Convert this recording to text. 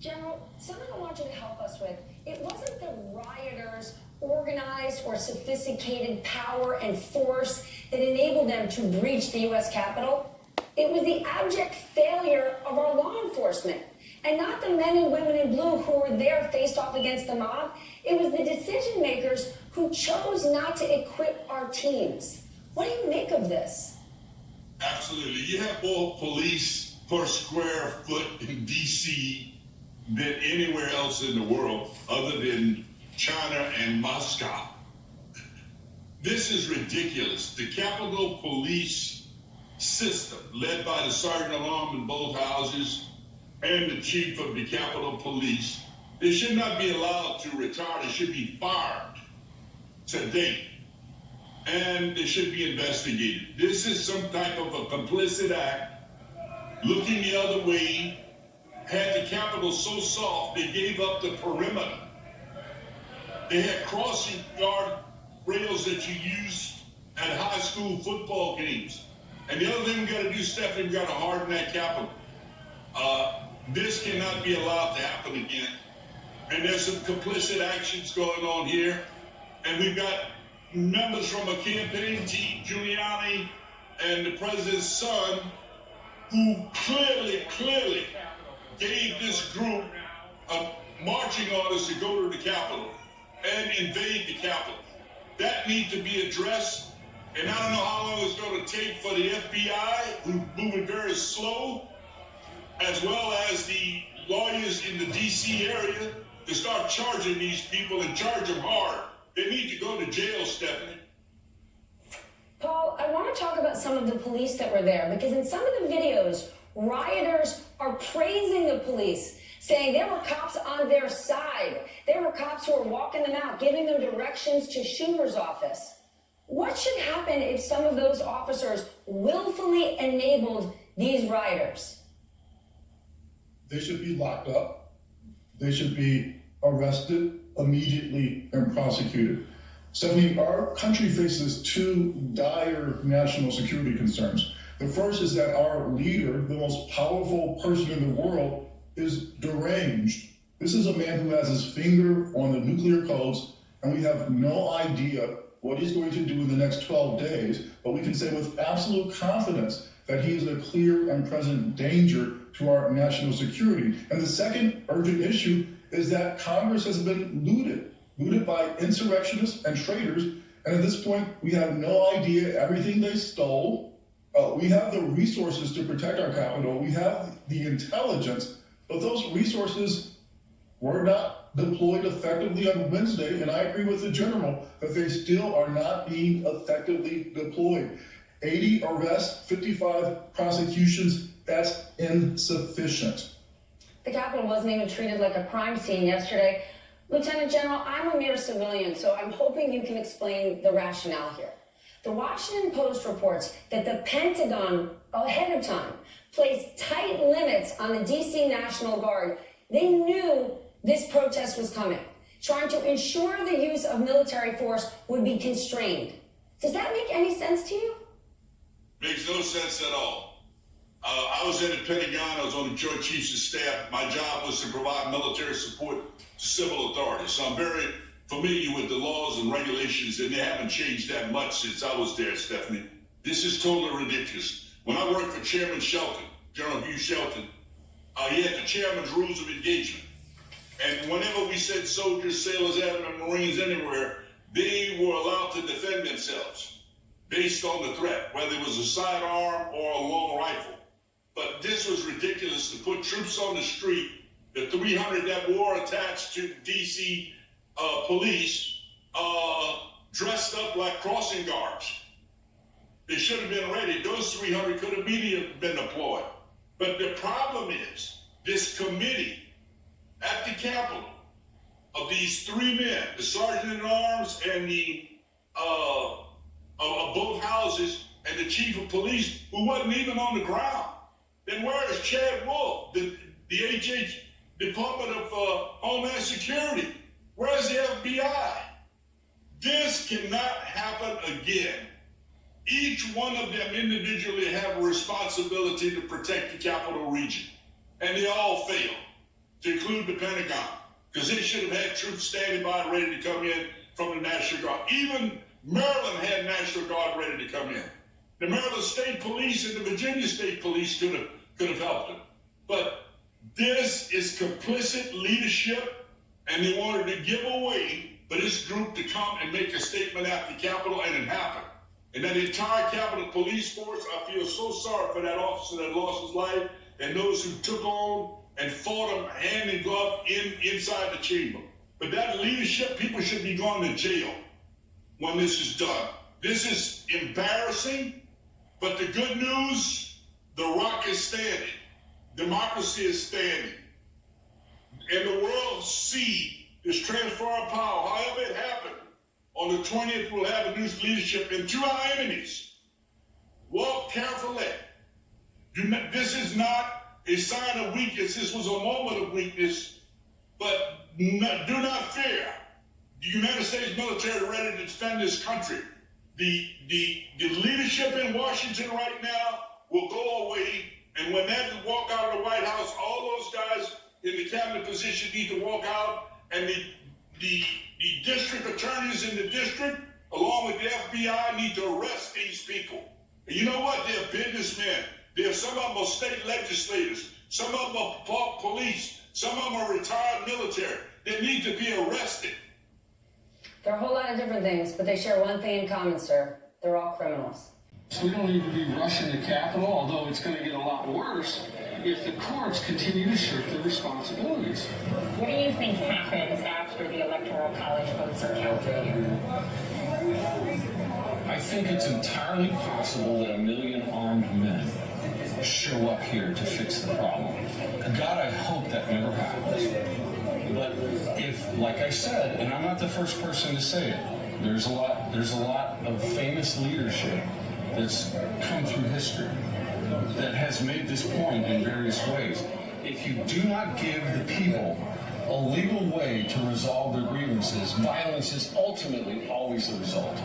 General, something I want you to help us with. It wasn't the rioters' organized or sophisticated power and force that enabled them to breach the U.S. Capitol. It was the abject failure of our law enforcement. And not the men and women in blue who were there faced off against the mob. It was the decision makers who chose not to equip our teams. What do you make of this? Absolutely. You have more police per square foot in D.C. than anywhere else in the world other than China and Moscow. This is ridiculous. The Capitol Police system, led by the Sergeant at Arms in both houses and the Chief of the Capitol Police, they should not be allowed to retire. They should be fired today. And they should be investigated. This is some type of a complicit act, looking the other way, had the Capitol so soft they gave up the perimeter. They had crossing guard rails that you use at high school football games. And the other thing we got to do, Stephanie, we got to harden that Capitol. This cannot be allowed to happen again. And there's some complicit actions going on here. And we've got members from a campaign team, Giuliani and the president's son, who clearly gave this group marching orders to go to the Capitol and invade the Capitol. That needs to be addressed. And I don't know how long it's going to take for the FBI, who's moving very slow, as well as the lawyers in the D.C. area, to start charging these people and charge them hard. They need to go to jail, Stephanie. Paul, I want to talk about some of the police that were there, because in some of the videos, rioters are praising the police, saying there were cops on their side. There were cops who were walking them out, giving them directions to Schumer's office. What should happen if some of those officers willfully enabled these rioters? They should be locked up. They should be arrested immediately and prosecuted. Stephanie, our country faces two dire national security concerns. The first is that our leader, the most powerful person in the world, is deranged. This is a man who has his finger on the nuclear codes, and we have no idea what he's going to do in the next 12 days, but we can say with absolute confidence that he is a clear and present danger to our national security. And the second urgent issue is that Congress has been looted by insurrectionists and traitors. And at this point, we have no idea everything they stole. We have the resources to protect our Capitol. We have the intelligence, but those resources were not deployed effectively on Wednesday. And I agree with the general that they still are not being effectively deployed. 80 arrests, 55 prosecutions, that's insufficient. The Capitol wasn't even treated like a crime scene yesterday. Lieutenant General, I'm a mere civilian, so I'm hoping you can explain the rationale here. The Washington Post reports that the Pentagon, ahead of time, placed tight limits on the D.C. National Guard. They knew this protest was coming, trying to ensure the use of military force would be constrained. Does that make any sense to you? Makes no sense at all. I was in the Pentagon. I was on the Joint Chiefs of Staff. My job was to provide military support to civil authorities. So I'm very familiar with the laws and regulations, and they haven't changed that much since I was there, Stephanie. This is totally ridiculous. When I worked for Chairman Shelton, General Hugh Shelton, he had the chairman's rules of engagement. And whenever we sent soldiers, sailors, airmen, Marines anywhere, they were allowed to defend themselves based on the threat, whether it was a sidearm or a long rifle. But this was ridiculous to put troops on the street, the 300 that were attached to D.C. police, dressed up like crossing guards. They should have been ready. Those 300 could have immediately been deployed. But the problem is, this committee at the Capitol of these three men, the Sergeant at Arms and the of both houses and the Chief of Police, who wasn't even on the ground. Then where is Chad Wolf, the HH Department of Homeland Security? Where is the FBI? This cannot happen again. Each one of them individually have a responsibility to protect the Capital Region, and they all fail. to include the Pentagon, because they should have had troops standing by ready to come in from the National Guard. Even Maryland had National Guard ready to come in. The Maryland State Police and the Virginia State Police could have helped them. But this is complicit leadership, and they wanted to give away for this group to come and make a statement at the Capitol, and it happened. And that entire Capitol Police Force, I feel so sorry for that officer that lost his life and those who took on and fought him hand in glove inside the chamber. But that leadership, people should be going to jail when this is done. This is embarrassing, but the good news, the rock is standing. Democracy is standing. And the world see this transfer of power, however it happened. On the 20th, we'll have a new leadership into our enemies. Walk carefully. This is not a sign of weakness. This was a moment of weakness, but do not fear. The United States military is ready to defend this country. The leadership in Washington right now will go away, and when they walk out of the White House, all those guys in the cabinet position need to walk out, and the district attorneys in the district, along with the FBI, need to arrest these people. And you know what? They're businessmen. Some of them are state legislators. Some of them are police. Some of them are retired military. They need to be arrested. There are a whole lot of different things, but they share one thing in common, sir. They're all criminals. So we don't need to be rushing the Capitol, although it's going to get a lot worse if the courts continue to shirk their responsibilities. What do you think happens after the Electoral College votes are counted? I think it's entirely possible that 1 million armed men show up here to fix the problem. God, I hope that never happens. But if, like I said, and I'm not the first person to say it, there's a lot of famous leadership that's come through history that has made this point in various ways. If you do not give the people a legal way to resolve their grievances, violence is ultimately always the result.